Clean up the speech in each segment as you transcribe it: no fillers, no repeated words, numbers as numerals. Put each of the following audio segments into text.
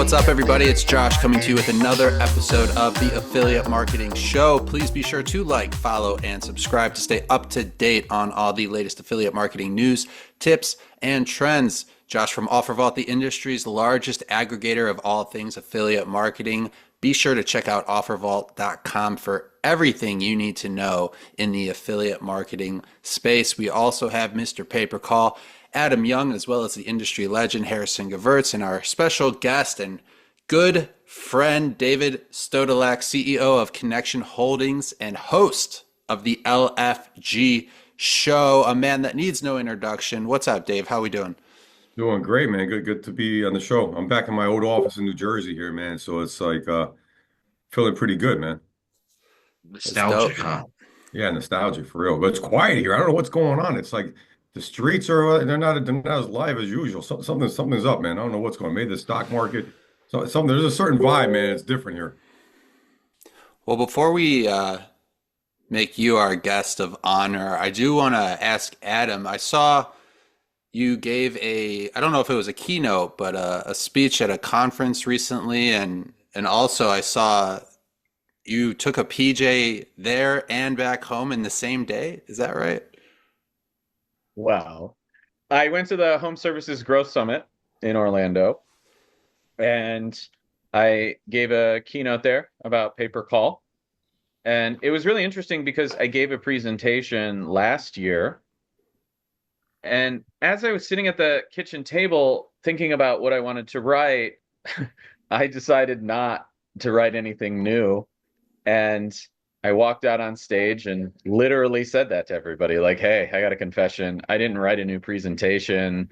What's up, everybody? It's Josh coming to you with another episode of the Affiliate Marketing Show. Please be sure to like, follow, and subscribe to stay up to date on all the latest affiliate marketing news, tips, and trends. Josh from OfferVault, the industry's largest aggregator of all things affiliate marketing. Be sure to check out OfferVault.com for everything you need to know in the affiliate marketing space. We also have Mr. Pay-Per-Call, Adam Young, as well as the industry legend Harrison Gevirtz, and our special guest and good friend David Stodolak, CEO of Connection Holdings and host of the LFG Show, a man that needs no introduction. What's up, Dave? How we doing? Doing great, man. Good to be on the show. I'm back in my old office in New Jersey here, man. So it's like feeling pretty good, man. Nostalgic, huh? Yeah, nostalgia for real. But it's quiet here. I don't know what's going on. It's like the streets are they're not as live as usual. Something's up, man. I don't know what's going on. Maybe the stock market. There's a certain vibe, man. It's different here. Well, before we make you our guest of honor, I do want to ask Adam. I saw you gave I don't know if it was a keynote, but a speech at a conference recently, and also I saw you took a PJ there and back home in the same day. Is that right? Wow. I went to the Home Services Growth Summit in Orlando, and I gave a keynote there about pay-per-call. And it was really interesting because I gave a presentation last year. And as I was sitting at the kitchen table thinking about what I wanted to write, I decided not to write anything new. And I walked out on stage and literally said that to everybody, like, hey, I got a confession. I didn't write a new presentation.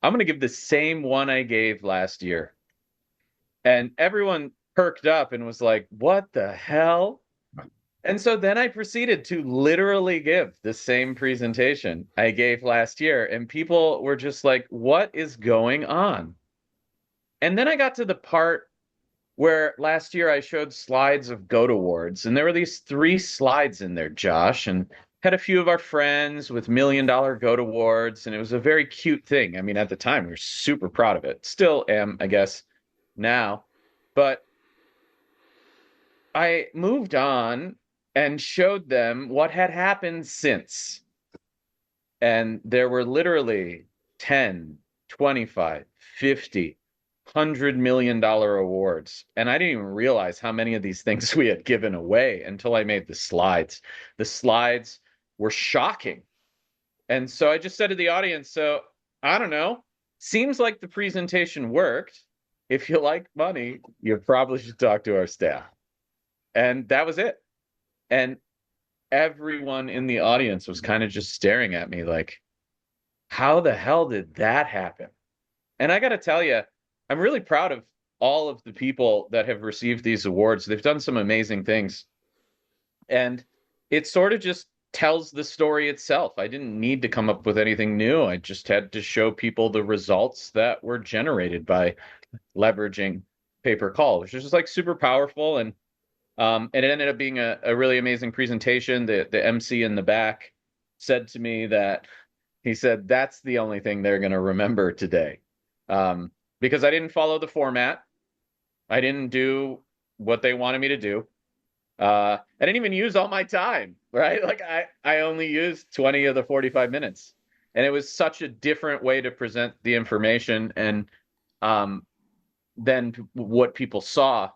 I'm going to give the same one I gave last year. And everyone perked up and was like, what the hell? And so then I proceeded to literally give the same presentation I gave last year. And people were just like, what is going on? And then I got to the part where last year I showed slides of GOAT Awards. And there were these 3 slides in there, Josh, and had a few of our friends with $1 million GOAT Awards. And it was a very cute thing. I mean, at the time, we were super proud of it. Still am, I guess, now. But I moved on and showed them what had happened since. And there were literally 10, 25, 50, $100 million awards. And I didn't even realize how many of these things we had given away until I made the slides. The slides were shocking. And so I just said to the audience, so I don't know, seems like the presentation worked. If you like money, you probably should talk to our staff. And that was it. And everyone in the audience was kind of just staring at me like, how the hell did that happen? And I got to tell you, I'm really proud of all of the people that have received these awards. They've done some amazing things. And it sort of just tells the story itself. I didn't need to come up with anything new. I just had to show people the results that were generated by leveraging pay-per-call, which is just like super powerful. And it ended up being a really amazing presentation. The MC in the back said to me that he said, that's the only thing they're going to remember today. Because I didn't follow the format. I didn't do what they wanted me to do. I didn't even use all my time, right? Like I only used 20 of the 45 minutes. And it was such a different way to present the information and than what people saw.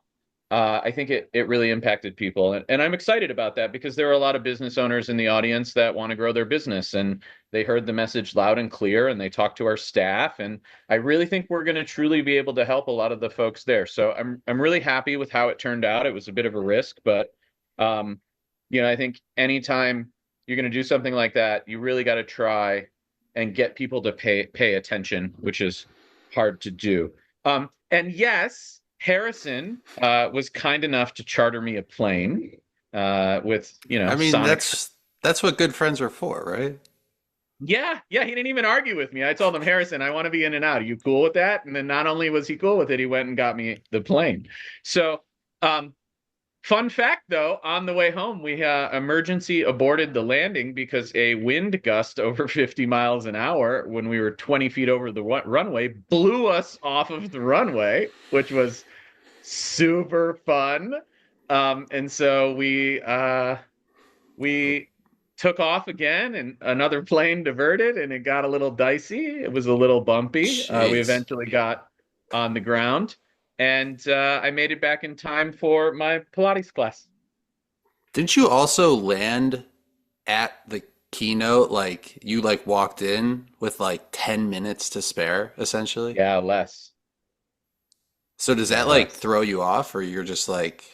I think it really impacted people. And I'm excited about that because there are a lot of business owners in the audience that want to grow their business. And they heard the message loud and clear and they talked to our staff. And I really think we're going to truly be able to help a lot of the folks there. So I'm really happy with how it turned out. It was a bit of a risk, but I think anytime you're going to do something like that, you really got to try and get people to pay attention, which is hard to do. And yes, Harrison was kind enough to charter me a plane with, I mean, Sonic. that's what good friends are for, right? Yeah, he didn't even argue with me. I told him, Harrison, I want to be in and out. Are you cool with that? And then not only was he cool with it, he went and got me the plane. So Fun fact, though, on the way home, we emergency aborted the landing because a wind gust over 50 miles an hour when we were 20 feet over the runway blew us off of the runway, which was super fun. And so we took off again, and another plane diverted, and it got a little dicey. It was a little bumpy. We Jeez. eventually got on the ground, and I made it back in time for my Pilates class. Didn't you also land at the keynote? Like you like walked in with like 10 minutes to spare, essentially. Yeah, less. So does Yeah, that like less. throw you off, or you're just like,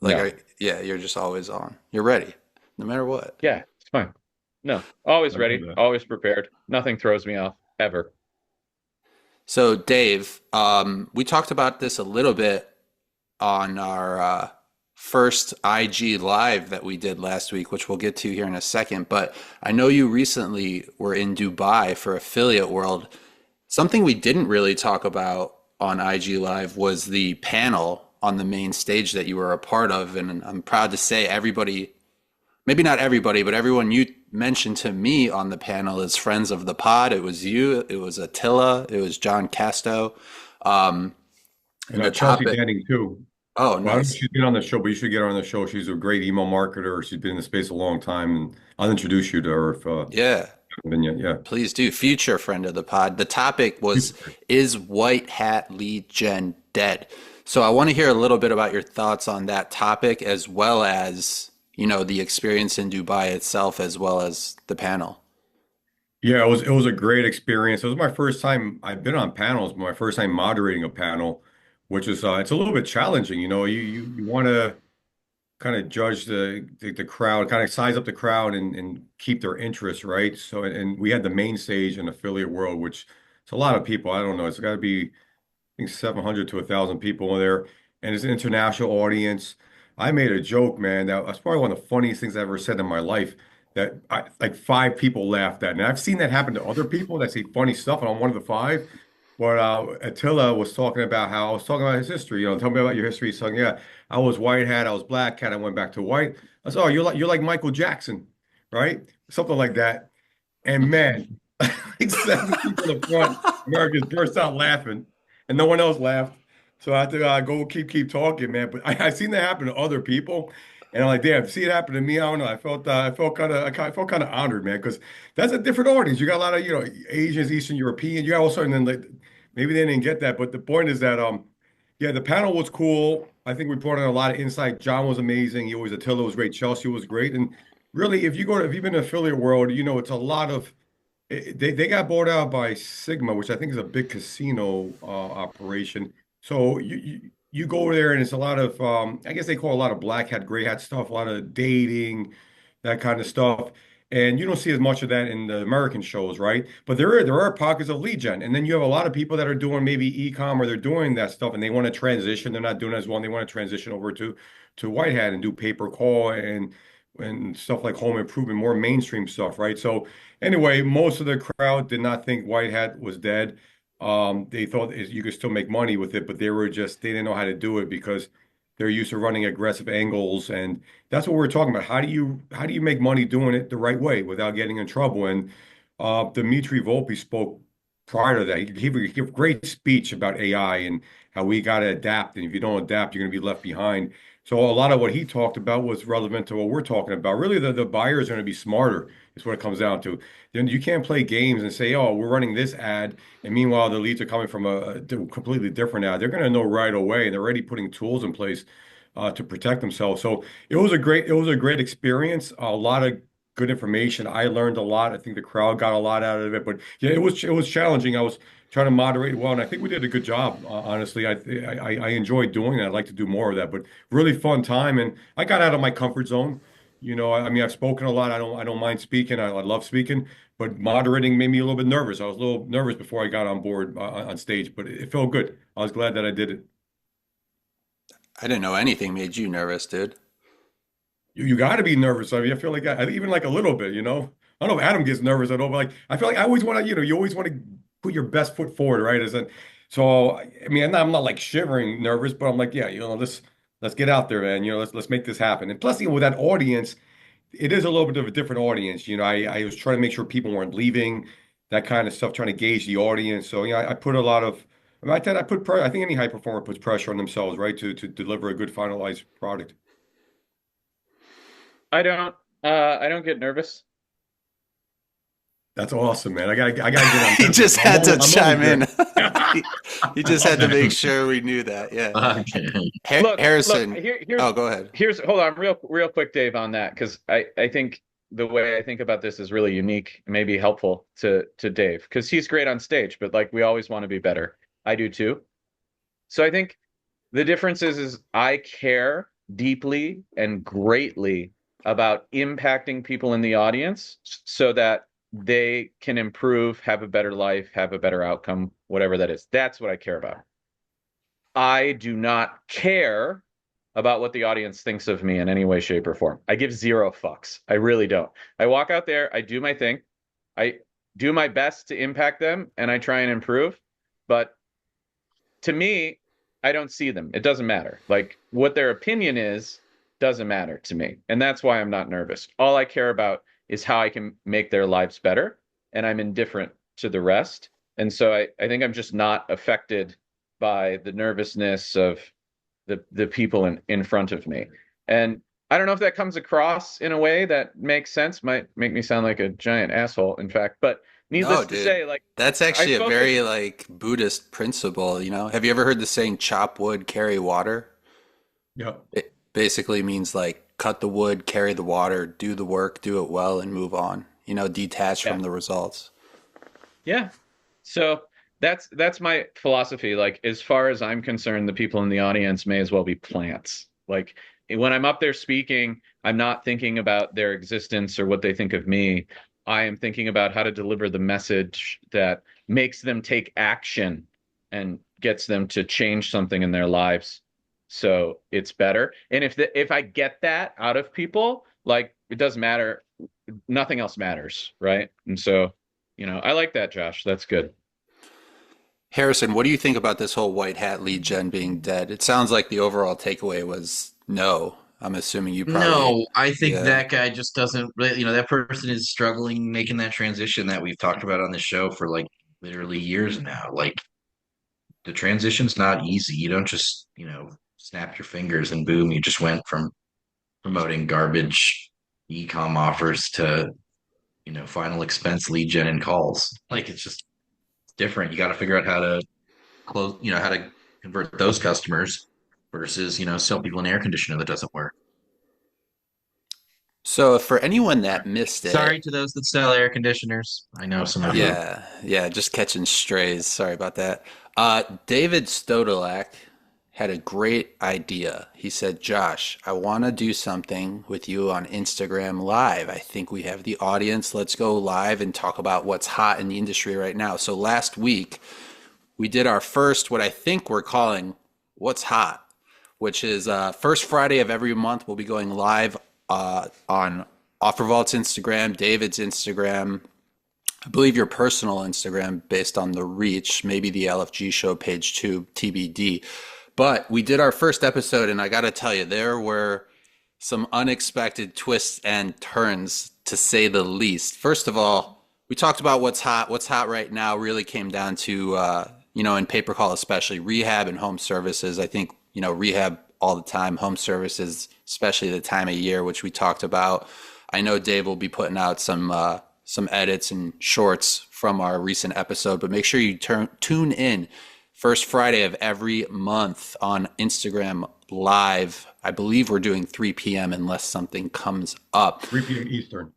No. yeah, you're just always on. You're ready, no matter what. Yeah, it's fine. No, always I love ready, that. always prepared. Nothing throws me off ever. So Dave, we talked about this a little bit on our first IG live that we did last week, which we'll get to here in a second. But I know you recently were in Dubai for Affiliate World. Something we didn't really talk about on IG Live was the panel on the main stage that you were a part of. And I'm proud to say everybody, maybe not everybody, but everyone you mentioned to me on the panel is friends of the pod. It was you, it was Attila, it was John Casto. Um, and And the Chelsea topic, Denning too. oh, Well, I don't know if nice. she's been on the show, but you should get her on the show. She's a great email marketer. She's been in the space a long time, and I'll introduce you to her if Yeah, you haven't been yet. Yeah. please do. Future friend of the pod. The topic was, is white hat lead gen dead? So I want to hear a little bit about your thoughts on that topic, as well as, the experience in Dubai itself, as well as the panel. Yeah, it was a great experience. It was my first time. I've been on panels, but my first time moderating a panel, which is it's a little bit challenging. You want to kind of judge the crowd, kind of size up the crowd and keep their interest, right? So and we had the main stage in Affiliate World, which it's a lot of people. I don't know. It's got to be think 700 to 1,000 people in there, and it's an international audience. I made a joke, man. That's probably one of the funniest things I ever said in my life. Like five people laughed at, and I've seen that happen to other people that say funny stuff, and I'm one of the five. But Attila was talking about how I was talking about his history. Tell me about your history. So yeah, I was white hat, I was black hat, I went back to white. I said, oh, you're like Michael Jackson, right? Something like that. And man, like seven people in the front, Americans burst out laughing, and no one else laughed. So I had to go keep talking, man. But I seen that happen to other people, and I'm like, damn, see it happen to me. I don't know. I felt kind of honored, man, because that's a different audience. You got a lot of Asians, Eastern European. You got also, and then like maybe they didn't get that, but the point is that yeah, the panel was cool. I think we brought in a lot of insight. John was amazing. He was Attila was great. Chelsea was great, and really, if you've been in affiliate world, it's a lot of they got bought out by Sigma, which I think is a big casino operation. So you go over there and it's a lot of I guess they call a lot of black hat, gray hat stuff, a lot of dating, that kind of stuff. And you don't see as much of that in the American shows, right? But there are pockets of lead gen. And then you have a lot of people that are doing maybe e-com or they're doing that stuff and they want to transition. They're not doing it as well. And they want to transition over to white hat and do pay per call and stuff like home improvement, more mainstream stuff, right? So anyway, most of the crowd did not think white hat was dead. They thought you could still make money with it, but they didn't know how to do it because they're used to running aggressive angles, and that's what we're talking about. How do you make money doing it the right way without getting in trouble? And Dimitri Volpi spoke prior to that. He gave a great speech about AI and how we got to adapt, and if you don't adapt, you're going to be left behind. So a lot of what he talked about was relevant to what we're talking about. Really, the buyers are going to be smarter, is what it comes down to. Then you can't play games and say, "Oh, we're running this ad," and meanwhile the leads are coming from a completely different ad. They're going to know right away, and they're already putting tools in place to protect themselves. So it was a great experience. A lot of good information. I learned a lot. I think the crowd got a lot out of it. But yeah, it was challenging. I was trying to moderate well, and I think we did a good job. Honestly, I enjoyed doing it. I'd like to do more of that. But really fun time, and I got out of my comfort zone. I mean, I've spoken a lot. I don't mind speaking. I love speaking, but moderating made me a little bit nervous. I was a little nervous before I got on board on stage, but it felt good. I was glad that I did it. I didn't know anything made you nervous, dude. You got to be nervous. I mean, I feel like even like a little bit. I don't know if Adam gets nervous at all, but like I feel like I always want to. You always want to put your best foot forward, right? So I mean, I'm not like shivering nervous, but I'm like, yeah, this. let's get out there, man. Let's make this happen. And plus, with that audience, it is a little bit of a different audience. I was trying to make sure people weren't leaving, that kind of stuff, trying to gauge the audience. So, I put a lot of, I think any high performer puts pressure on themselves, right, to deliver a good finalized product. I don't get nervous. That's awesome, man. I gotta get on. He just had to chime in. there. He just had to make sure we knew that. Yeah. Okay. Harrison. Here's Oh, go ahead. hold on, real quick, Dave, on that, because I think the way I think about this is really unique, maybe helpful to Dave, because he's great on stage, but like we always want to be better. I do too. So I think the difference is I care deeply and greatly about impacting people in the audience so that they can improve, have a better life, have a better outcome, whatever that is. That's what I care about. I do not care about what the audience thinks of me in any way, shape, or form. I give zero fucks. I really don't. I walk out there, I do my thing, I do my best to impact them, and I try and improve. But to me, I don't see them. It doesn't matter. Like what their opinion is doesn't matter to me. And that's why I'm not nervous. All I care about is how I can make their lives better. And I'm indifferent to the rest. And so I think I'm just not affected by the nervousness of the people in front of me. And I don't know if that comes across in a way that makes sense, might make me sound like a giant asshole, in fact, but needless to say, like that's actually a very like Buddhist principle, Have you ever heard the saying chop wood, carry water? Yeah. It basically means like cut the wood, carry the water, do the work, do it well, and move on. Detach from the results. Yeah. So that's my philosophy. Like, as far as I'm concerned, the people in the audience may as well be plants. Like, when I'm up there speaking, I'm not thinking about their existence or what they think of me. I am thinking about how to deliver the message that makes them take action and gets them to change something in their lives. So it's better. And if I get that out of people, like, it doesn't matter. Nothing else matters, right? And so, I like that, Josh. That's good. Harrison, what do you think about this whole white hat lead gen being dead? It sounds like the overall takeaway was no. I'm assuming you probably... No, I think that guy just doesn't really, that person is struggling making that transition that we've talked about on the show for like literally years now. Like, the transition's not easy. You don't just, snap your fingers and boom, you just went from promoting garbage e-com offers to, final expense lead gen and calls. Like, it's different. You got to figure out how to close, how to convert those customers versus, sell people an air conditioner that doesn't work. So for anyone that missed it... Sorry to those that sell air conditioners. I know some of you. Yeah, just catching strays. Sorry about that. David Stodolak had a great idea. He said, Josh, I want to do something with you on Instagram Live. I think we have the audience. Let's go live and talk about what's hot in the industry right now. So last week, we did our first, what I think we're calling What's Hot, which is first Friday of every month. We'll be going live on OfferVault's Instagram, David's Instagram, I believe your personal Instagram based on the reach, maybe the LFG Show page too, TBD. But we did our first episode, and I got to tell you, there were some unexpected twists and turns, to say the least. First of all, we talked about what's hot. What's hot right now really came down to, in pay-per-call especially, rehab and home services. I think, rehab all the time, home services, especially the time of year, which we talked about. I know Dave will be putting out some edits and shorts from our recent episode, but make sure you tune in first Friday of every month on Instagram Live. I believe we're doing 3 p.m. unless something comes up. 3 p.m. Eastern.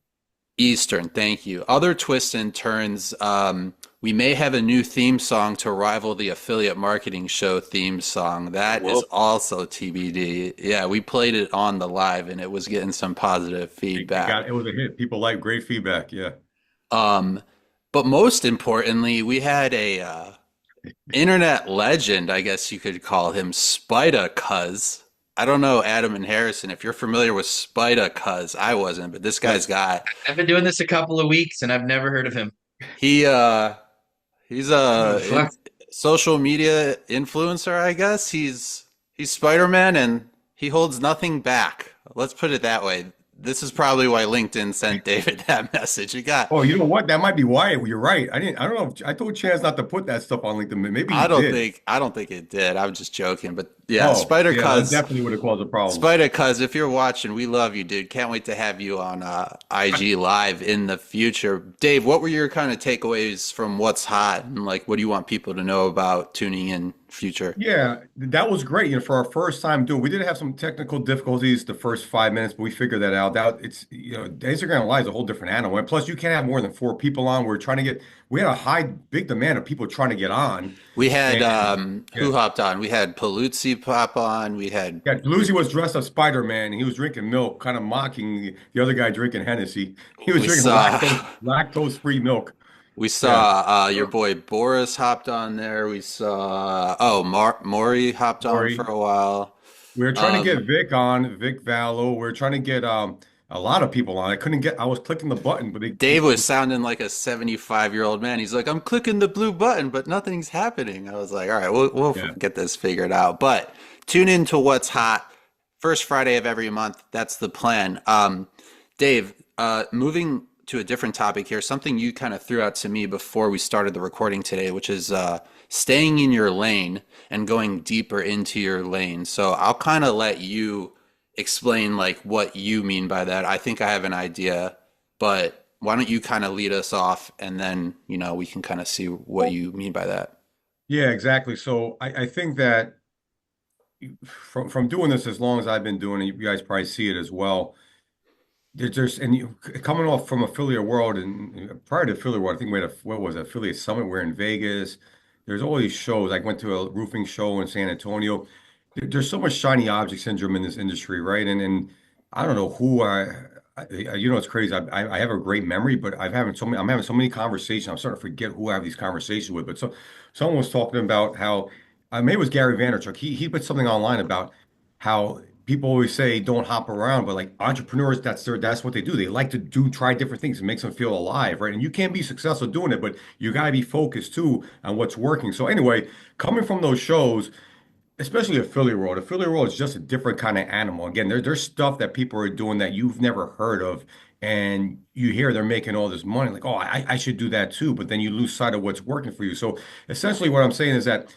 Eastern, thank you. Other twists and turns. We may have a new theme song to rival the Affiliate Marketing Show theme song. That is also TBD. Yeah, we played it on the live, and it was getting some positive feedback. It was a hit. People like great feedback, yeah. But most importantly, we had a internet legend, I guess you could call him, Spida-Cuz. I don't know, Adam and Harrison, if you're familiar with Spida-Cuz. I wasn't, but this guy's got... I've been doing this a couple of weeks, and I've never heard of him. He's a social media influencer, I guess. He's Spider-Man, and He holds nothing back. Let's put it that way. This is probably why LinkedIn sent David that message. He got Oh, you know what? That might be why. You're right. I don't know. I told Chance not to put that stuff on LinkedIn. Maybe he did. I don't think it did. I'm just joking. But yeah, Oh, yeah, that definitely would have caused a problem. Spider Cuz, if you're watching, we love you, dude. Can't wait to have you on IG Live in the future. Dave, what were your kind of takeaways from what's hot, and like what do you want people to know about tuning in future? Yeah, that was great. For our first time doing, we did have some technical difficulties the first 5 minutes, but we figured that out. That it's Instagram Live is a whole different animal. And plus, you can't have more than 4 people on. We had a big demand of people trying to get on. We had And who yeah, hopped on? We had Paluzzi pop on. We had yeah, Lucy was dressed as Spider-Man. And he was drinking milk, kind of mocking the other guy drinking Hennessy. He was we drinking saw lactose-free milk. we Yeah. saw your boy Boris hopped on there. We saw Maury hopped on for Sorry. a while. We were trying to Um, get Vic on, Vic Vallo. We were trying to get a lot of people on. I was clicking the button, but Dave was sounding like a 75-year-old man. He's like, I'm clicking the blue button, but nothing's happening. I was like, all right, we'll yeah. get this figured out. But tune in to what's hot. First Friday of every month. That's the plan. Dave, moving to a different topic here, something you kind of threw out to me before we started the recording today, which is staying in your lane and going deeper into your lane. So I'll kind of let you explain like what you mean by that. I think I have an idea, but why don't you kind of lead us off and then, we can kind of see what you mean by that. Yeah, exactly. So I think that from doing this as long as I've been doing it, you guys probably see it as well. Coming off from Affiliate World and prior to Affiliate World, I think we had what was it, Affiliate Summit? We're in Vegas. There's all these shows. I went to a roofing show in San Antonio. There's so much shiny object syndrome in this industry, right? And I don't know who it's crazy. I have a great memory, but I'm having so many conversations. I'm starting to forget who I have these conversations with. But someone was talking about how maybe it was Gary Vaynerchuk. He put something online about how people always say don't hop around, but like entrepreneurs, that's what they do. They like to try different things. It makes them feel alive, right? And you can be successful doing it, but you got to be focused too on what's working. So anyway, coming from those shows, especially Affiliate World is just a different kind of animal. Again, there's stuff that people are doing that you've never heard of, and you hear they're making all this money. Like, oh, I should do that too. But then you lose sight of what's working for you. So essentially, what I'm saying is that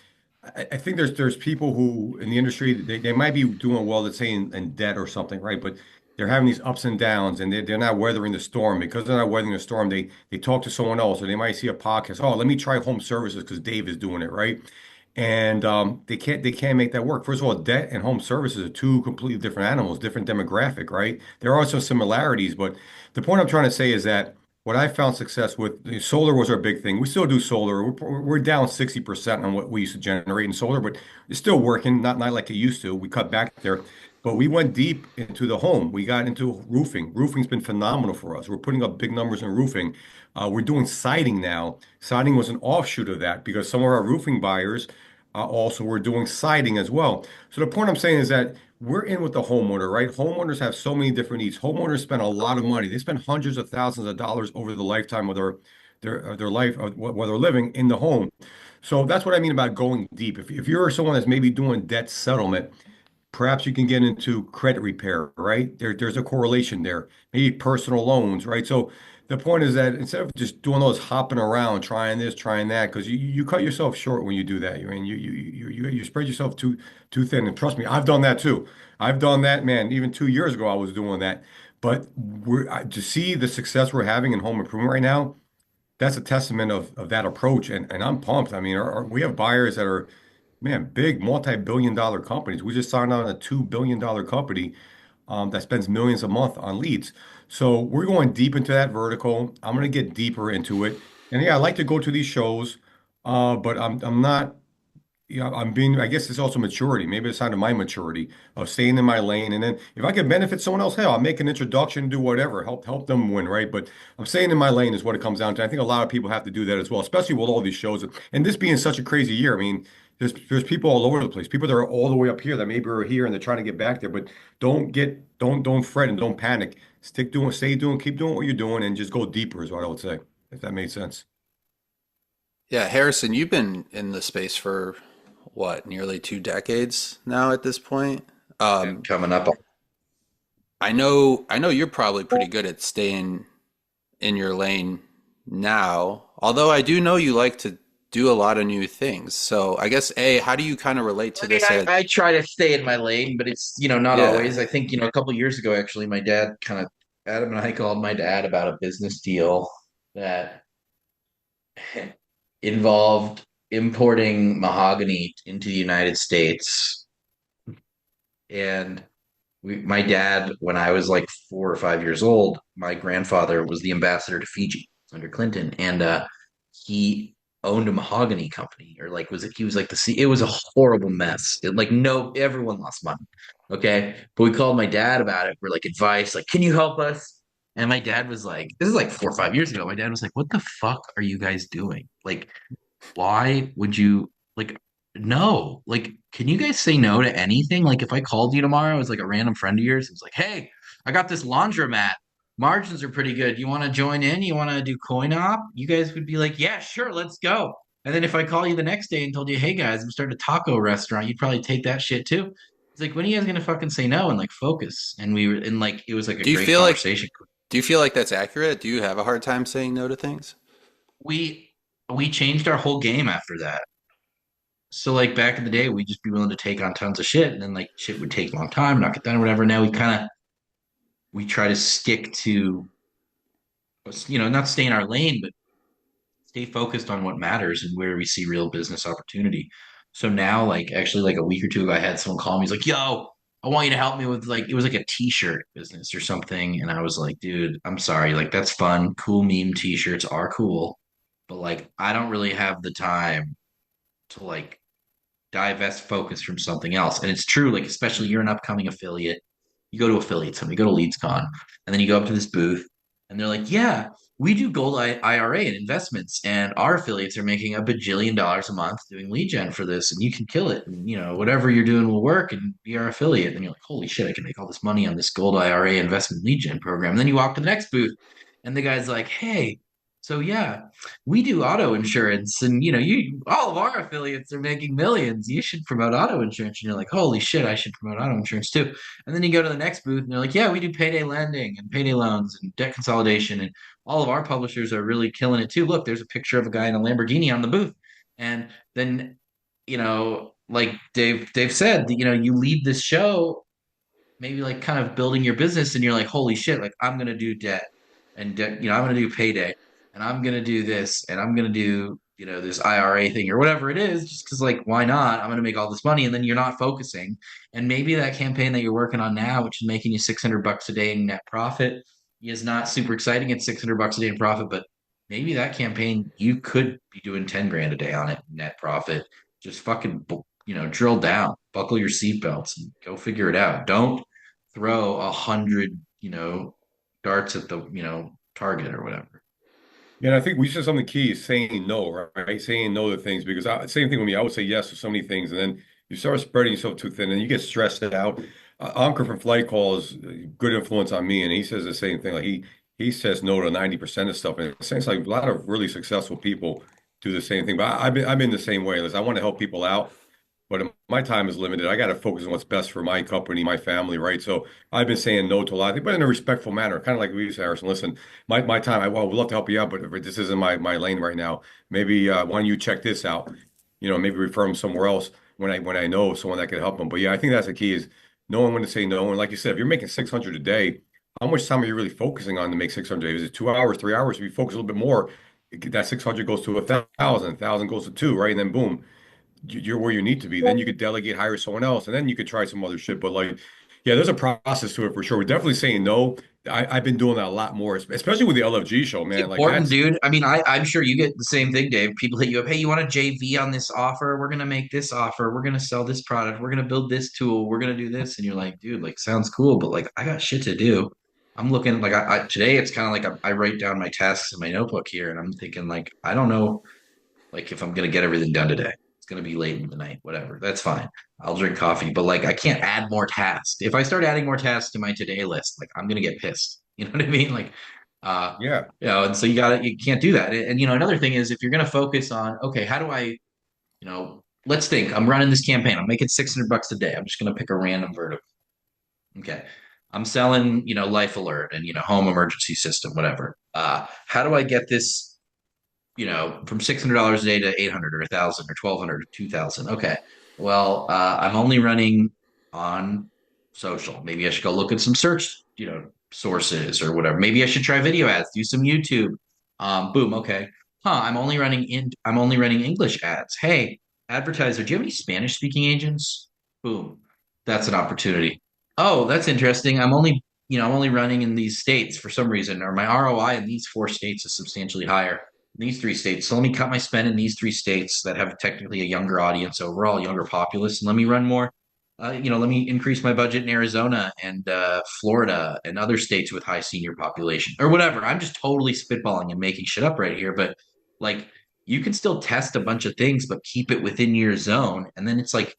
I think there's people who in the industry they might be doing well, let's say in debt or something, right? But they're having these ups and downs, and they're not weathering the storm. Because they're not weathering the storm, they talk to someone else, or they might see a podcast. Oh, let me try home services because Dave is doing it, right? And they can't make that work. First of all, debt and home services are two completely different animals, different demographic, right? There are some similarities, but the point I'm trying to say is that what I found success with solar was our big thing. We still do solar. We're down 60% on what we used to generate in solar, but it's still working, not like it used to. We cut back there, but we went deep into the home. We got into roofing. Roofing's been phenomenal for us. We're putting up big numbers in roofing. We're doing siding now. Siding was an offshoot of that because some of our roofing buyers also were doing siding as well. So the point I'm saying is that we're in with the homeowner, right? Homeowners have so many different needs. Homeowners spend a lot of money. They spend hundreds of thousands of dollars over the lifetime of their life while they're living in the home. So that's what I mean about going deep. If you're someone that's maybe doing debt settlement, perhaps you can get into credit repair, right? There's a correlation there. Maybe personal loans, right? So the point is that instead of just doing those hopping around, trying this, trying that, because you cut yourself short when you do that. I mean, you spread yourself too thin. And trust me, I've done that too. I've done that, man. Even 2 years ago, I was doing that. But to see the success we're having in home improvement right now, that's a testament of that approach. And I'm pumped. I mean, we have buyers that are, man, big multi-billion dollar companies. We just signed on a $2 billion company that spends millions a month on leads. So we're going deep into that vertical. I'm going to get deeper into it. And yeah, I like to go to these shows, but I'm not, I guess it's also maturity. Maybe it's a sign of my maturity of staying in my lane. And then if I can benefit someone else, hell, I'll make an introduction, do whatever, help them win, right? But I'm staying in my lane is what it comes down to. I think a lot of people have to do that as well, especially with all these shows. And this being such a crazy year, I mean, there's people all over the place. People that are all the way up here that maybe are here and they're trying to get back there, but don't fret and don't panic. Keep doing what you're doing, and just go deeper is what I would say, if that made sense. Yeah, Harrison, you've been in the space for what, nearly 2 decades now at this point? coming up. I know you're probably pretty good at staying in your lane now. Although I do know you like to do a lot of new things. So I guess how do you kind of relate to I mean, this I try to stay in my lane, but it's, not yeah. always. I think, a couple years ago, actually, my dad Adam and I called my dad about a business deal that involved importing mahogany into the United States. And my dad, when I was like 4 or 5 years old, my grandfather was the ambassador to Fiji under Clinton, and he owned a mahogany company, or like he was like the C. It was a horrible mess. No, everyone lost money. Okay, but we called my dad about it for like advice, like, can you help us? And my dad was like, this is like 4 or 5 years ago. My dad was like, what the fuck are you guys doing? Like, why would you like? No, like, can you guys say no to anything? Like, if I called you tomorrow as like a random friend of yours, it's like, hey, I got this laundromat. Margins are pretty good. You want to join in? You want to do coin op? You guys would be like, yeah, sure, let's go. And then if I call you the next day and told you, hey guys, I'm starting a taco restaurant, you'd probably take that shit too. It's like, when are you guys gonna fucking say no and like focus? And we were and like it was like a Do you great feel like conversation. that's accurate? Do you have a hard time saying no to things? We we changed our whole game after that. So like back in the day, we'd just be willing to take on tons of shit, and then like shit would take a long time, not get done, or whatever. Now we try to stick to, not stay in our lane, but stay focused on what matters and where we see real business opportunity. So now, like actually, like a week or two ago, I had someone call me. He's like, "Yo, I want you to help me with like it was like a T-shirt business or something," and I was like, "Dude, I'm sorry. Like that's fun, cool meme T-shirts are cool, but like I don't really have the time to like divest focus from something else." And it's true, like, especially you're an upcoming affiliate. You go to affiliate summit, you go to LeadsCon, and then you go up to this booth, and they're like, yeah, we do gold IRA and investments, and our affiliates are making $1 bajillion a month doing lead gen for this, and you can kill it. And, whatever you're doing will work and be our affiliate. And you're like, holy shit, I can make all this money on this gold IRA investment lead gen program. And then you walk to the next booth, and the guy's like, hey, so yeah, we do auto insurance, and you all of our affiliates are making millions. You should promote auto insurance. And you're like, holy shit, I should promote auto insurance too. And then you go to the next booth and they're like, yeah, we do payday lending and payday loans and debt consolidation, and all of our publishers are really killing it too. Look, there's a picture of a guy in a Lamborghini on the booth. And then, like Dave said, you leave this show maybe like kind of building your business, and you're like, holy shit, like I'm gonna do debt and debt, I'm gonna do payday, and I'm gonna do this, and I'm gonna do, this IRA thing or whatever it is, just because like why not? I'm gonna make all this money, and then you're not focusing. And maybe that campaign that you're working on now, which is making you $600 a day in net profit, is not super exciting at $600 a day in profit, but maybe that campaign you could be doing 10 grand a day on it net profit. Just fucking drill down, buckle your seatbelts, and go figure it out. Don't throw 100, darts at the, target or whatever. Yeah, and I think we said something key is saying no, right? Saying no to things because same thing with me. I would say yes to so many things, and then you start spreading yourself too thin, and you get stressed out. Ankur from Flight Calls, good influence on me, and he says the same thing. Like he says no to 90% of stuff, and it seems like a lot of really successful people do the same thing. But I've been the same way. Listen, I want to help people out, but my time is limited. I got to focus on what's best for my company, my family, right? So I've been saying no to a lot of things, but in a respectful manner, kind of like we said, Harrison. Listen, my time, I would love to help you out, but if this isn't my lane right now. Maybe why don't you check this out? Maybe refer them somewhere else when I know someone that could help them. But yeah, I think that's the key is knowing when to say no. And like you said, if you're making 600 a day, how much time are you really focusing on to make 600 a day? Is it 2 hours, 3 hours? If you focus a little bit more, that 600 goes to 1,000 goes to two, right? And then boom, you're where you need to be. Then you could delegate, hire someone else, and then you could try some other shit. But like, yeah, there's a process to it for sure. We're definitely saying no. I've been doing that a lot more, especially with the LFG show, It's man. Like important, that's dude. I mean, I'm sure you get the same thing, Dave. People hit you up, hey, you want a JV on this offer? We're gonna make this offer. We're gonna sell this product. We're gonna build this tool. We're gonna do this. And you're like, dude, like sounds cool, but like I got shit to do. I'm looking like today. It's kind of like I write down my tasks in my notebook here, and I'm thinking like I don't know, like if I'm gonna get everything done today. It's gonna be late in the night, whatever. That's fine. I'll drink coffee, but like I can't add more tasks. If I start adding more tasks to my today list, like I'm gonna get pissed. You know what I mean? Like, yeah. and so you can't do that. And another thing is if you're gonna focus on, okay, how do I, you know, let's think. I'm running this campaign. I'm making $600 a day. I'm just going to pick a random vertical. Okay. I'm selling, Life Alert and, home emergency system, whatever. How do I get this, from $600 a day to 800 or 1,000 or 1,200 or 2,000? Okay. Well, I'm only running on social. Maybe I should go look at some search, sources or whatever. Maybe I should try video ads, do some YouTube. Boom. Okay. I'm only running English ads. Hey, advertiser, do you have any Spanish speaking agents? Boom. That's an opportunity. Oh, that's interesting. I'm only running in these states for some reason, or my ROI in these 4 states is substantially higher in these 3 states. So let me cut my spend in these 3 states that have technically a younger audience overall, younger populace, and let me run more. Let me increase my budget in Arizona and Florida and other states with high senior population or whatever. I'm just totally spitballing and making shit up right here, but like you can still test a bunch of things, but keep it within your zone, and then it's like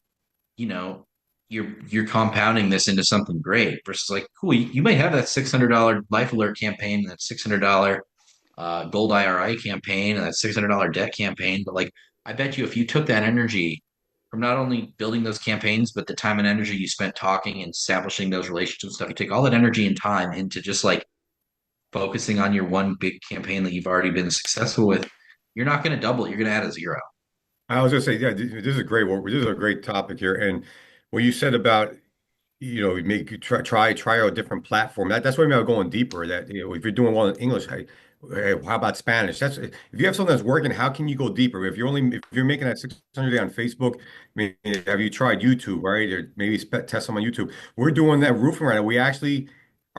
you know you're compounding this into something great versus like cool you might have that $600 life alert campaign, that $600 gold IRA campaign, and that $600 debt campaign, but like I bet you if you took that energy from not only building those campaigns but the time and energy you spent talking and establishing those relationships and stuff, you take all that energy and time into just like focusing on your one big campaign that you've already been successful with, you're not going to double it, you're going to add a zero. I was gonna say, yeah, this is a great work. This is a great topic here. And what you said about, make you try out a different platform. That's what I mean about going deeper. That if you're doing well in English, hey, how about Spanish? That's if you have something that's working, how can you go deeper? If you're making that 600 a day on Facebook, I mean, have you tried YouTube, right? Or maybe test some on YouTube. We're doing that roofing right now. We actually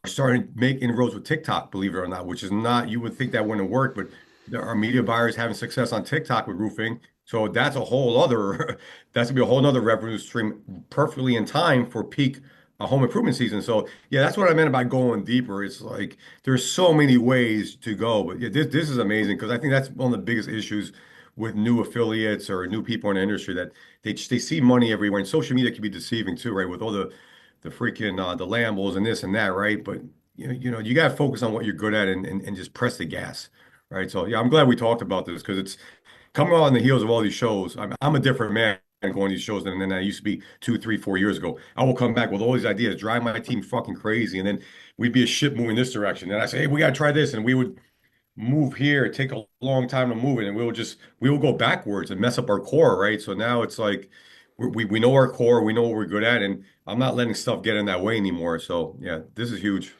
are starting to make inroads with TikTok, believe it or not, which is not, you would think that wouldn't work, but there are media buyers having success on TikTok with roofing. So that's a whole other, that's gonna be a whole other revenue stream perfectly in time for peak home improvement season. So yeah, that's what I meant about going deeper. It's like there's so many ways to go, but yeah, this is amazing because I think that's one of the biggest issues with new affiliates or new people in the industry that they see money everywhere, and social media can be deceiving too, right? With all the freaking the Lambos and this and that, right? But you got to focus on what you're good at and just press the gas, right? So yeah, I'm glad we talked about this because it's coming on the heels of all these shows. I'm a different man going to these shows than I used to be 2, 3, 4 years ago. I will come back with all these ideas, drive my team fucking crazy, and then we'd be a ship moving this direction. And I say, hey, we got to try this, and we would move here, take a long time to move it, and we will go backwards and mess up our core, right? So now it's like we know our core, we know what we're good at, and I'm not letting stuff get in that way anymore. So yeah, this is huge.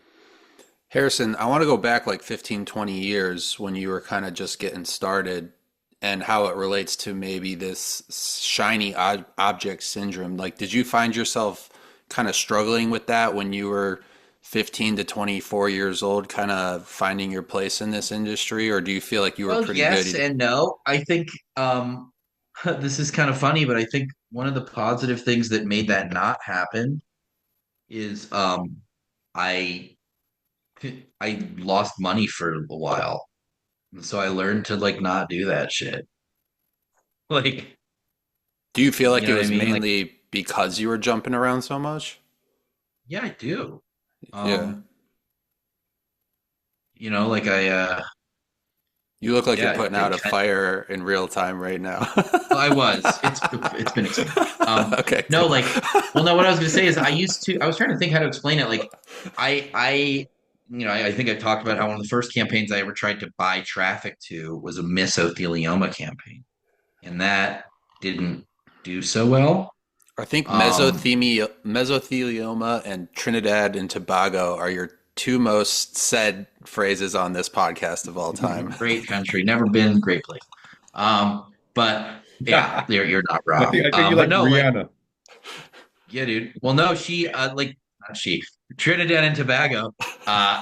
Harrison, I want to go back like 15, 20 years when you were kind of just getting started and how it relates to maybe this shiny object syndrome. Like, did you find yourself kind of struggling with that when you were 15 to 24 years old, kind of finding your place in this industry? Or do you feel like you were Well, pretty yes good? and no. I think this is kind of funny, but I think one of the positive things that made that not happen is I I lost money for a while. And so I learned to like not do that shit. Like, Do you feel you like know it what I was mean? Like, mainly because you were jumping around so much? yeah, I do. Yeah. Um, like You look like you're yeah, putting out a fire in real time right now. I was. It's been explained. Okay, No, cool. like, well, no. What I was gonna say is, I was trying to think how to explain it. Like, I think I talked about how one of the first campaigns I ever tried to buy traffic to was a mesothelioma campaign, and that didn't do so well. I think Um, mesothelioma and Trinidad and Tobago are your two most said phrases on this podcast of all time. Great country, never been, great place. But yeah, you're not wrong. I think you But like no, like. Rihanna. Yeah, dude. Well, no, not she, Trinidad and Tobago.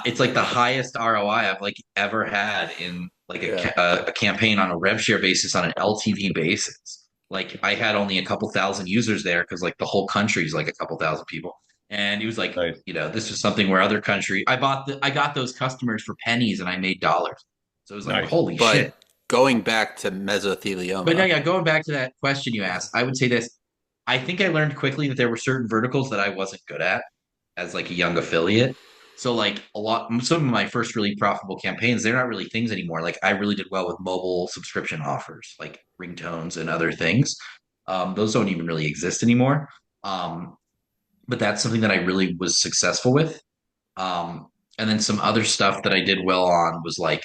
It's like the highest ROI I've like ever had in like Yeah. a campaign on a rev share basis on an LTV basis. Like I had only a couple thousand users there because like the whole country is like a couple thousand people. And he was like, Nice. this was something where other country I got those customers for pennies and I made dollars. So it was like, Nice. holy shit. But going back to But no, mesothelioma, yeah, going back to that question you asked, I would say this. I think I learned quickly that there were certain verticals that I wasn't good at as like a young affiliate. So like some of my first really profitable campaigns, they're not really things anymore. Like I really did well with mobile subscription offers, like ringtones and other things. Those don't even really exist anymore. But that's something that I really was successful with. And then some other stuff that I did well on was like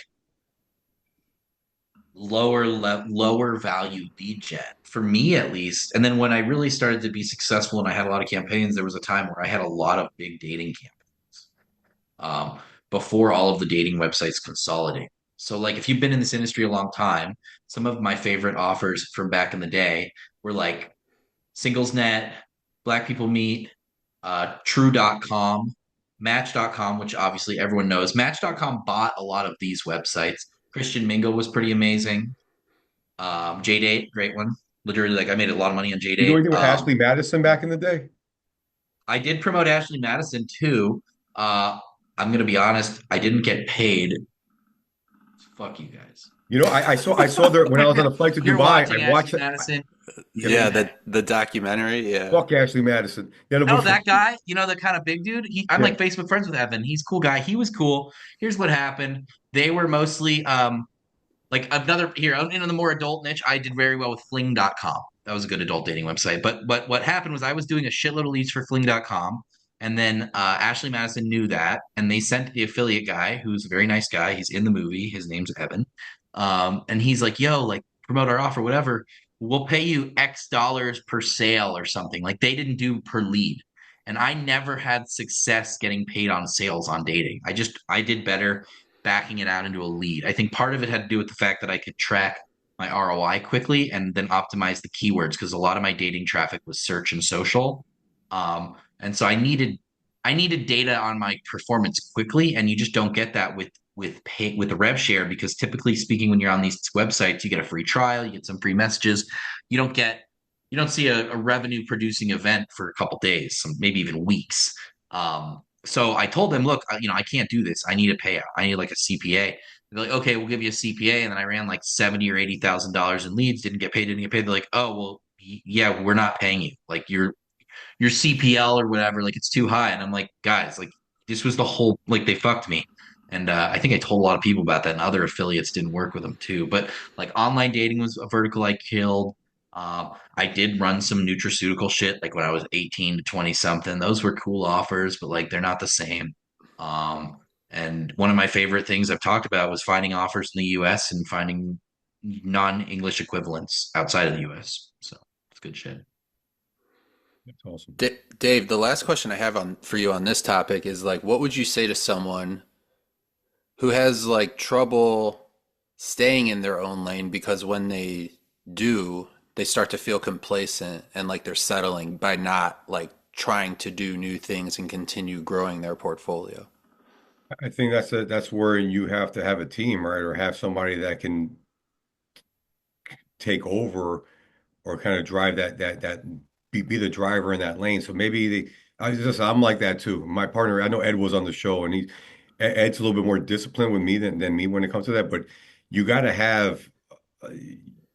lower value lead gen for me at least. And then when I really started to be successful and I had a lot of campaigns, there was a time where I had a lot of big dating campaigns before all of the dating websites consolidate. So like if you've been in this industry a long time, some of my favorite offers from back in the day were like SinglesNet, Black People Meet, True.com, Match.com, which obviously everyone knows. Match.com bought a lot of these websites. Christian Mingle was pretty amazing. JDate, great one. Literally, like I made a lot of money on You do JDate. anything with Ashley Madison back in the day? I did promote Ashley Madison too. I'm gonna be honest, I didn't get paid. Fuck you guys. You know, I saw there when I was on a flight to You're Dubai. watching I watched Ashley it. Madison. Yeah, the documentary. Yeah. Fuck Ashley Madison. Oh, that guy, you know, the kind of big dude. I'm Yeah. like Facebook friends with Evan. He's a cool guy. He was cool. Here's what happened. They were mostly like another here in the more adult niche. I did very well with fling.com. That was a good adult dating website. But what happened was I was doing a shitload of leads for fling.com. And then Ashley Madison knew that, and they sent the affiliate guy, who's a very nice guy. He's in the movie. His name's Evan. And he's like, yo, like promote our offer, whatever. We'll pay you X dollars per sale or something. Like they didn't do per lead. And I never had success getting paid on sales on dating. I did better backing it out into a lead. I think part of it had to do with the fact that I could track my ROI quickly and then optimize the keywords because a lot of my dating traffic was search and social. And so I needed data on my performance quickly, and you just don't get that with the rev share because typically speaking, when you're on these websites, you get a free trial, you get some free messages. You don't see a revenue producing event for a couple days, some maybe even weeks. So I told them, look, I can't do this. I need a payout. I need like a CPA. They're like, okay, we'll give you a CPA. And then I ran like $70,000 or $80,000 in leads, didn't get paid, didn't get paid. They're like, oh, well, yeah, we're not paying you. Like your CPL or whatever, like it's too high. And I'm like, guys, like this was the whole, like they fucked me. And I think I told a lot of people about that, and other affiliates didn't work with them too. But like online dating was a vertical I killed. I did run some nutraceutical shit like when I was 18 to 20 something. Those were cool offers, but like they're not the same. And one of my favorite things I've talked about was finding offers in the US and finding non-English equivalents outside of the US. So it's good shit. That's awesome. Dave, the last question I have for you on this topic is like, what would you say to someone who has like trouble staying in their own lane because when they do, they start to feel complacent and like they're settling by not like trying to do new things and continue growing their portfolio? I think that's where you have to have a team, right? Or have somebody that can take over or kind of drive that be the driver in that lane. So maybe I'm like that too. My partner, I know Ed was on the show, and Ed's a little bit more disciplined with me than me when it comes to that. But you got to have uh,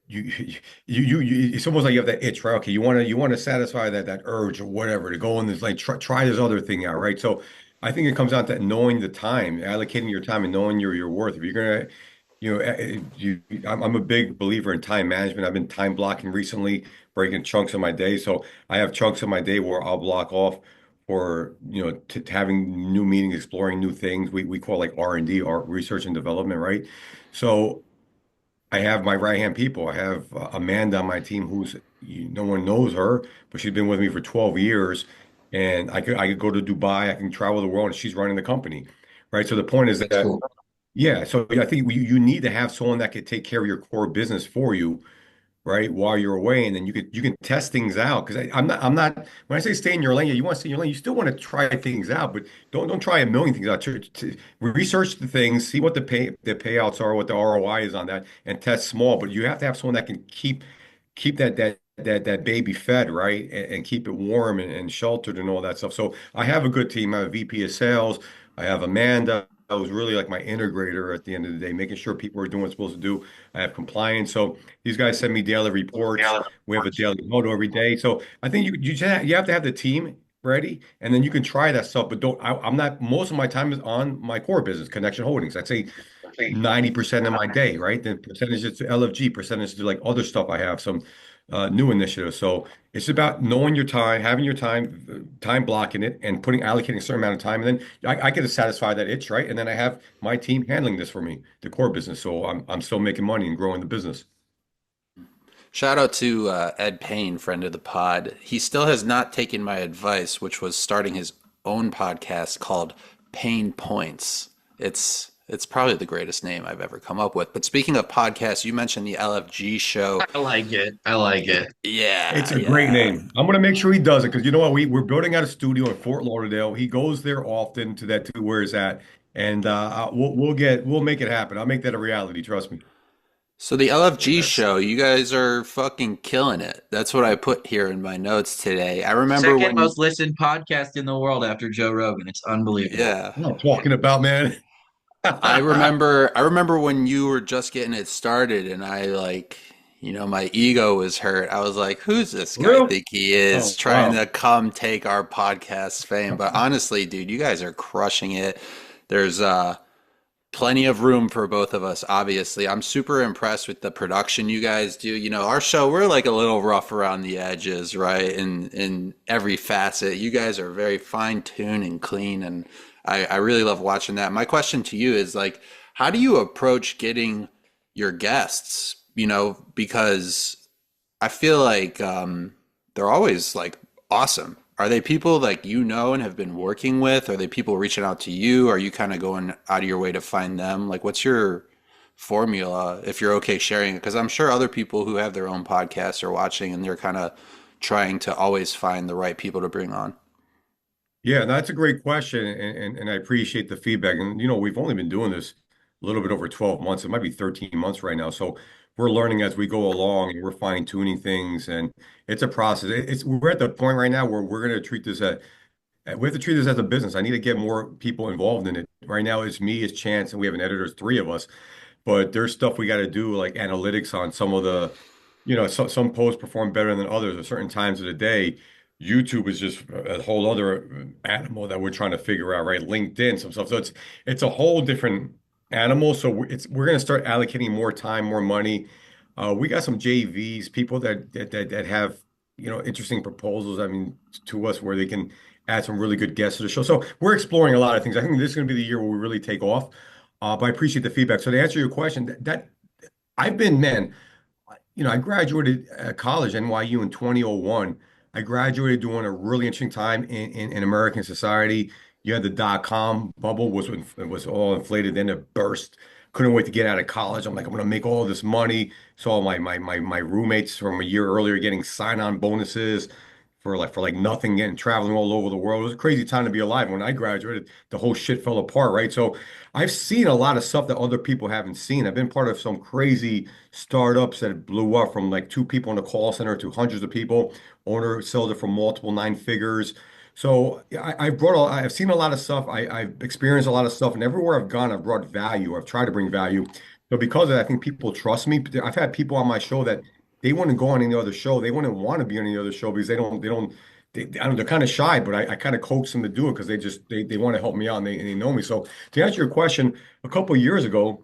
it's almost like you have that itch, right? Okay, you want to satisfy that urge or whatever to go in this like try this other thing out, right? So I think it comes down to knowing the time, allocating your time, and knowing your worth. If you're gonna I'm a big believer in time management. I've been time blocking recently, breaking chunks of my day. So I have chunks of my day where I'll block off for, having new meetings, exploring new things. We call like R&D, or research and development, right? So I have my right hand people. I have Amanda on my team, no one knows her, but she's been with me for 12 years. And I could go to Dubai, I can travel the world, and she's running the company, right? So the point is That's that cool. yeah, so I think you need to have someone that could take care of your core business for you, right, while you're away, and then you can test things out. Because I'm not when I say stay in your lane, yeah, you want to stay in your lane. You still want to try things out, but don't try a million things out. To research the things, see what the payouts are, what the ROI is on that, and test small. But you have to have someone that can keep that baby fed, right, and keep it warm and sheltered and all that stuff. So I have a good team. I have a VP of sales. I have Amanda. I was really like my integrator at the end of the day, making sure people are doing what's supposed to do. I have compliance. So these guys send me daily reports. We have a daily photo every day. So I think you have to have the team ready, and then you can try that stuff. But I'm not. Most of my time is on my core business, Connection Holdings. I'd say 90% of my day, right? Then percentages to LFG, percentages to like other stuff I have, some new initiatives. So it's about knowing your time, having your time blocking it, and allocating a certain amount of time. And then I get to satisfy that itch, right? And then I have my team handling this for me, the core business. So I'm still making money and growing the business. Shout out to Ed Payne, friend of the pod. He still has not taken my advice, which was starting his own podcast called Pain Points. It's probably the greatest name I've ever come up with. But speaking of podcasts, you mentioned the LFG show. I like it. I like it. It's Yeah, a great yeah. name. I'm gonna make sure he does it because you know what? We're building out a studio in Fort Lauderdale. He goes there often to that to where he's at, and we'll make it happen. I'll make that a reality. Trust me. So the LFG That's show, you guys are fucking killing it. That's what I put here in my notes today. I remember second when, most listened podcast in the world after Joe Rogan. It's unbelievable. yeah. You know what I'm talking about, man. I remember when you were just getting it started and I like, my ego was hurt. I was like, who's this guy Real? think he is Oh, trying wow. to come take our podcast fame? But honestly, dude, you guys are crushing it. There's plenty of room for both of us, obviously. I'm super impressed with the production you guys do. Our show, we're like a little rough around the edges, right? In every facet. You guys are very fine-tuned and clean, and I really love watching that. My question to you is like, how do you approach getting your guests? Because I feel like they're always like awesome. Are they people like and have been working with? Are they people reaching out to you? Are you kind of going out of your way to find them? Like, what's your formula if you're okay sharing it? Because I'm sure other people who have their own podcasts are watching and they're kind of trying to always find the right people to bring on. Yeah, that's a great question, and I appreciate the feedback. And we've only been doing this a little bit over 12 months. It might be 13 months right now. So we're learning as we go along, and we're fine tuning things, and it's a process. We're at the point right now where we're going to treat this we have to treat this as a business. I need to get more people involved in it. Right now, it's me, it's Chance, and we have an editor, it's three of us. But there's stuff we got to do, like analytics on some of the, some posts perform better than others at certain times of the day. YouTube is just a whole other animal that we're trying to figure out, right? LinkedIn, some stuff. So it's a whole different animal. So we're going to start allocating more time, more money. We got some JVs, people that have interesting proposals. I mean, to us where they can add some really good guests to the show. So we're exploring a lot of things. I think this is going to be the year where we really take off. But I appreciate the feedback. So to answer your question, that I've been, man, I graduated college, NYU in 2001. I graduated during a really interesting time in American society. You had the dot-com bubble was all inflated, then it burst. Couldn't wait to get out of college. I'm like, I'm gonna make all this money. Saw my roommates from a year earlier getting sign-on bonuses for like nothing, getting traveling all over the world. It was a crazy time to be alive. When I graduated, the whole shit fell apart, right? So I've seen a lot of stuff that other people haven't seen. I've been part of some crazy startups that blew up from like two people in the call center to hundreds of people. Owner sold it for multiple nine figures. So I've seen a lot of stuff. I've experienced a lot of stuff, and everywhere I've gone, I've brought value. I've tried to bring value. So because of that, I think people trust me. I've had people on my show that they wouldn't go on any other show. They wouldn't want to be on any other show because I don't, they're kind of shy, but I kind of coax them to do it because they want to help me out and they know me. So to answer your question, a couple of years ago,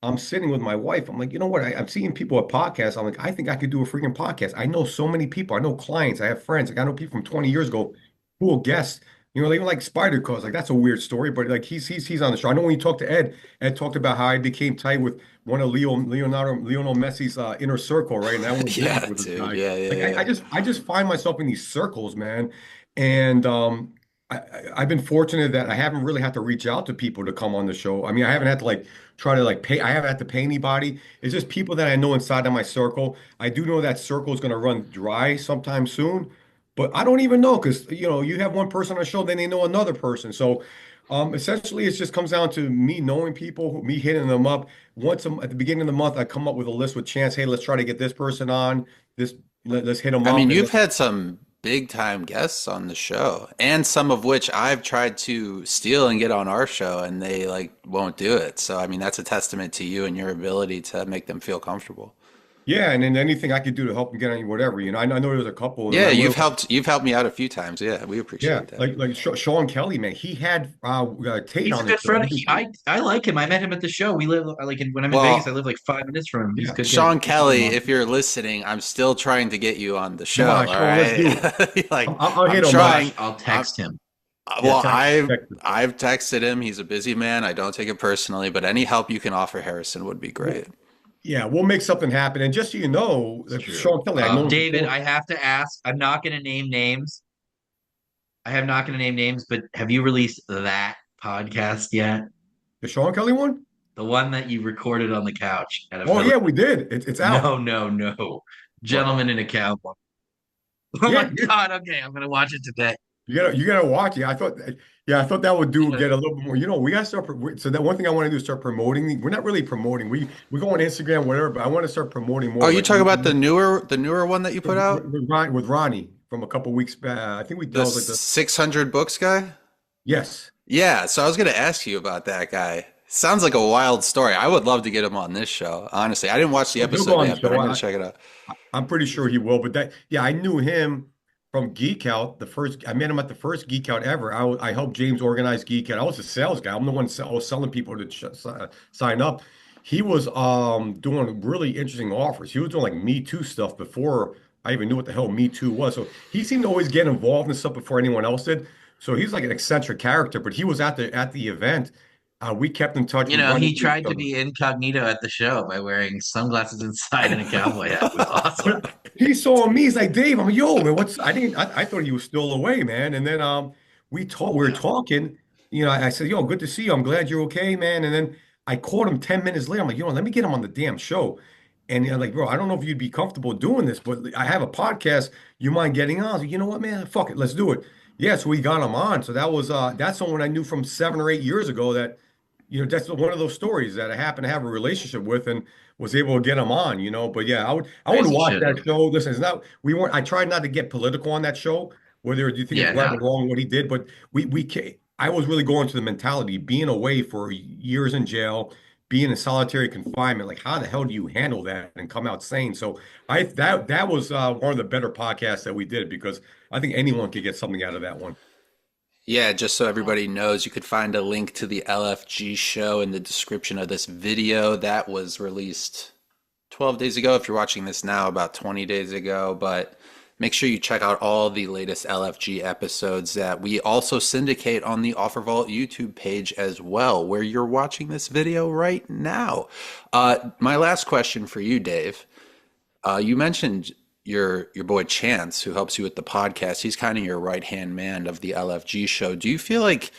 I'm sitting with my wife. I'm like, you know what? I'm seeing people at podcasts. I'm like, I think I could do a freaking podcast. I know so many people. I know clients. I have friends. Like I know people from 20 years ago who will guest. They even like Spider Cause. Like that's a weird story, but like he's on the show. I know when you talk to Ed, Ed talked about how I became tight with one of Lionel Messi's inner circle, right? And I went to business Yeah, with this dude. guy. Yeah, yeah, Like yeah. I just find myself in these circles, man. And I've been fortunate that I haven't really had to reach out to people to come on the show. I mean, I haven't had to like try to like pay. I haven't had to pay anybody. It's just people that I know inside of my circle. I do know that circle is going to run dry sometime soon, but I don't even know because you have one person on the show, then they know another person. So essentially, it just comes down to me knowing people, me hitting them up. At the beginning of the month, I come up with a list with Chance. Hey, let's try to get this person on. This let's hit them I up mean, and you've let's. had some big time guests on the show, and some of which I've tried to steal and get on our show, and they like won't do it. So, I mean, that's a testament to you and your ability to make them feel comfortable. Yeah, and then anything I could do to help him get any whatever, I know there's a couple of them. Yeah, you've helped me out a few times. Yeah, we Yeah, appreciate that. like Sean Kelly, man. He had Tate He's a on the good show. friend. I like him. I met him at the show. We live when I'm in Vegas. I Well, live like 5 minutes from him. He's a Yeah, good guy. Sean Good dude, Kelly, man. if you're listening, I'm still trying to get you on the come show. on, All Sean, let's do it. right, like I'll I'm hit him up. trying. Josh, I'll I'm, text him. Yeah, well, I've text him. I've texted him. He's a busy man. I don't take it personally, but any help you can offer Harrison would be great. Yeah, we'll make something happen. And just so you know, It's true. Sean Kelly, I've known him David, before. I have to ask. I'm not going to name names. I am not going to name names, but have you released that podcast yet? The Sean Kelly one? The one that you recorded on the couch at a Oh village? yeah, we did. It's out. No, no, no. What? Gentleman in a cowboy. Oh Yeah, my God. Okay, I'm going to watch it today. you gotta watch it. I thought that would get a little bit more. We gotta start. So that one thing I want to do is start promoting. We're not really promoting. We go on Instagram, whatever, but I want to start promoting Oh, more. you Like talking about the newer one that you put out? with Ronnie from a couple weeks back. I think that The was like the 600 books guy? yes. Yeah, so I was going to ask you about that guy. Sounds like a wild story. I would love to get him on this show, honestly. I didn't watch the He'll go episode on the yet, but show. I'm going to check it out. I'm pretty sure he will. But I knew him from Geek Out. I met him at the first Geek Out ever. I helped James organize Geek Out. I was a sales guy. I'm the one I was selling people to sign up. He was doing really interesting offers. He was doing like Me Too stuff before I even knew what the hell Me Too was. So he seemed to always get involved in stuff before anyone else did. So he's like an eccentric character. But he was at the event. We kept in touch. You We know, run he into each tried to other. be incognito at the show by wearing sunglasses inside and a cowboy hat. It was awesome. But he saw me. He's like, Dave, I'm like, yo, man, what's I didn't I thought he was still away, man. And then we were talking, I said, yo, good to see you. I'm glad you're okay, man. And then I called him 10 minutes later. I'm like, let me get him on the damn show. And like, bro, I don't know if you'd be comfortable doing this, but I have a podcast. You mind getting on? I was like, you know what, man? Fuck it, let's do it. Yeah, so we got him on. So that's someone I knew from 7 or 8 years ago that that's one of those stories that I happen to have a relationship with and was able to get him on. But yeah, I would Crazy watch shit. that show. Listen, it's not we weren't I tried not to get political on that show, whether you think it's Yeah, right no. or wrong what he did, but I was really going to the mentality, being away for years in jail, being in solitary confinement, like how the hell do you handle that and come out sane? So that was one of the better podcasts that we did because I think anyone could get something out of that one. Yeah, just so everybody knows, you could find a link to the LFG show in the description of this video. That was released 12 days ago. If you're watching this now, about 20 days ago. But make sure you check out all the latest LFG episodes that we also syndicate on the OfferVault YouTube page as well, where you're watching this video right now. My last question for you, Dave. You mentioned your boy Chance, who helps you with the podcast. He's kind of your right-hand man of the LFG show. Do you feel like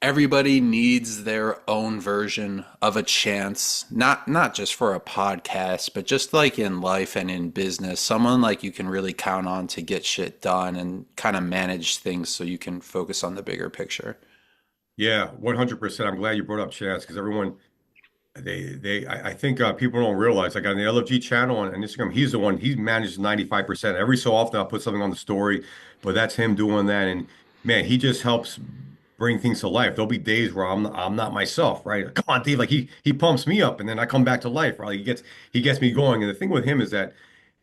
everybody needs their own version of a Chance, not just for a podcast, but just like in life and in business, someone like you can really count on to get shit done and kind of manage things so you can focus on the bigger picture? Yeah, 100%. I'm glad you brought up Chance because everyone I think people don't realize like on the LFG channel on Instagram, he's the one he manages 95%. Every so often I'll put something on the story, but that's him doing that. And man, he just helps bring things to life. There'll be days where I'm not myself, right? Come on, Dave, like he pumps me up and then I come back to life, right? He gets me going. And the thing with him is that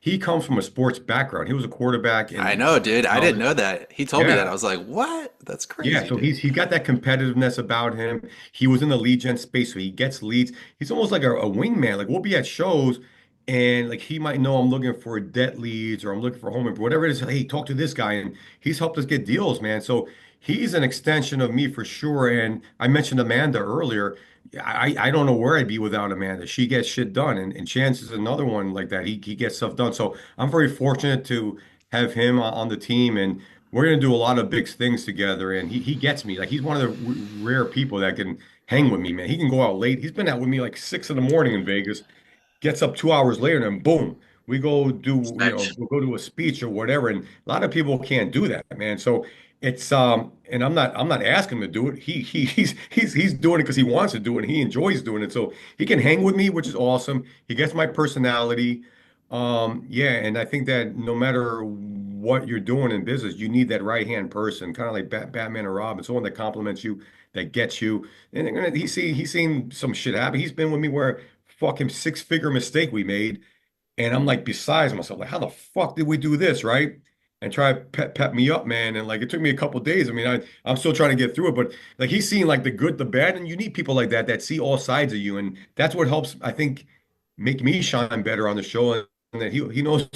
he comes from a sports background. He was a quarterback I in know, dude. I didn't college. know that. He told me that. Yeah. I was like, what? That's Yeah, crazy, so dude. he's got that competitiveness about him. He was in the lead gen space, so he gets leads. He's almost like a wingman. Like we'll be at shows, and like he might know I'm looking for debt leads or I'm looking for home improvement, whatever it is. Hey, talk to this guy, and he's helped us get deals, man. So he's an extension of me for sure. And I mentioned Amanda earlier. I don't know where I'd be without Amanda. She gets shit done, and Chance is another one like that. He gets stuff done. So I'm very fortunate to have him on the team, and we're gonna do a lot of big things together. And he gets me. Like he's one of the rare people that can hang with me, man. He can go out late. He's been out with me like 6 in the morning in Vegas, gets up 2 hours later, and then boom, we'll go to a speech or whatever. And a lot of people can't do that, man. So it's and I'm not asking him to do it. He's doing it because he wants to do it and he enjoys doing it. So he can hang with me, which is awesome. He gets my personality. Yeah, and I think that no matter what you're doing in business, you need that right hand person, kind of like Batman or Robin, someone that compliments you, that gets you. And he's seen some shit happen. He's been with me where fucking 6-figure mistake we made, And I'm like besides myself, like, how the fuck did we do this, right? And try to pep me up, man. And like it took me a couple days. I mean, I'm still trying to get through it, but like he's seeing like the good, the bad, and you need people like that that see all sides of you. And that's what helps, I think, make me shine better on the show. And that he knows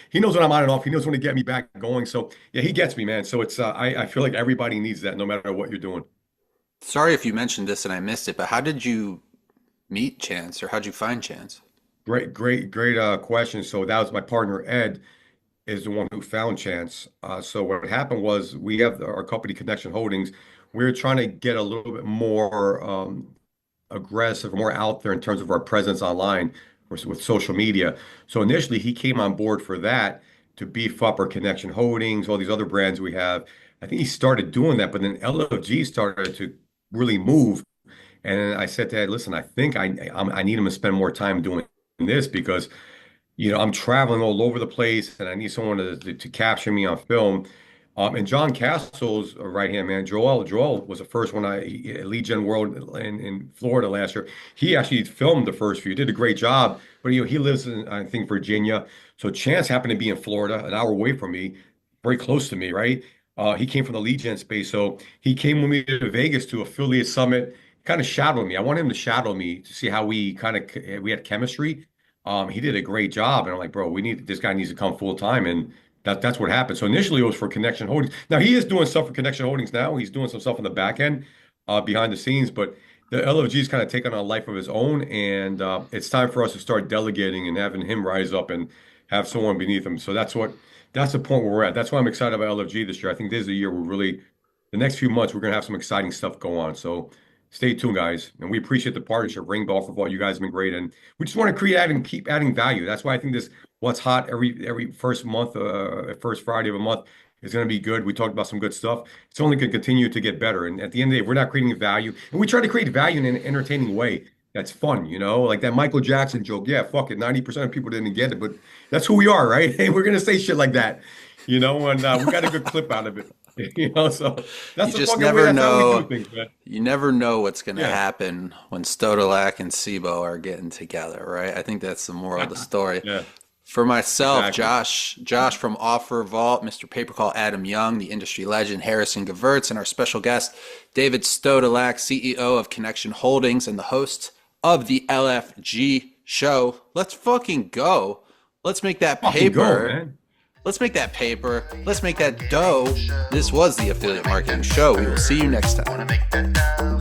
he knows when I'm on and off. He knows when to get me back going. So yeah, he gets me, man. So it's I feel like everybody needs that no matter what you're doing. Sorry if you mentioned this and I missed it, but how did you meet Chance or how'd you find Chance? Great question. So that was my partner Ed is the one who found Chance. So what happened was we have our company Connection Holdings. We're trying to get a little bit more aggressive, more out there in terms of our presence online with social media. So initially he came on board for that to beef up our Connection Holdings, all these other brands we have. I think he started doing that, but then LFG started to really move. And I said to Ed, listen, I think I need him to spend more time doing this because I'm traveling all over the place and I need someone to capture me on film. And John Castle's right hand man, Joel was the first one at Lead Gen World in Florida last year. He actually filmed the first few, did a great job, but he lives in, I think, Virginia. So Chance happened to be in Florida, an hour away from me, very close to me, right? He came from the lead gen space. So he came with me to Vegas to Affiliate Summit, kind of shadowed me. I want him to shadow me to see how we had chemistry. He did a great job, and I'm like, bro, this guy needs to come full time, and that's what happened. So initially it was for Connection Holdings. Now he is doing stuff for Connection Holdings now. He's doing some stuff on the back end, behind the scenes, but the LFG is kind of taking on a life of his own, and it's time for us to start delegating and having him rise up and have someone beneath him. So that's the point where we're at. That's why I'm excited about LFG this year. I think this is the year the next few months, we're gonna have some exciting stuff go on. So stay tuned, guys. And we appreciate the partnership. Ringba, OfferVault, you guys have been great. And we just want to create and keep adding value. That's why I think this what's hot every first month, first Friday of a month is going to be good. We talked about some good stuff. It's only going to continue to get better. And at the end of the day, if we're not creating value, and we try to create value in an entertaining way that's fun, like that Michael Jackson joke. Yeah, fuck it. 90% of people didn't get it, but that's who we are, right? Hey, we're going to say shit like that, and we got a good clip out of it. So that's You the just fucking way. never That's how we know. do things, man. You never know what's going to Yeah. happen when Stodolak and Sebo are getting together, right? I think that's the moral of the story. Yeah. For myself, Exactly. Josh from OfferVault, Mr. Paper Call Adam Young, the industry legend Harrison Gevirtz, and our special guest David Stodolak, CEO of Connection Holdings and the host of the LFG Show. Let's fucking go. Let's make that Fucking go, paper. man. Let's make that paper. Let's make that dough. This was the Affiliate Marketing Show. We will see you next time.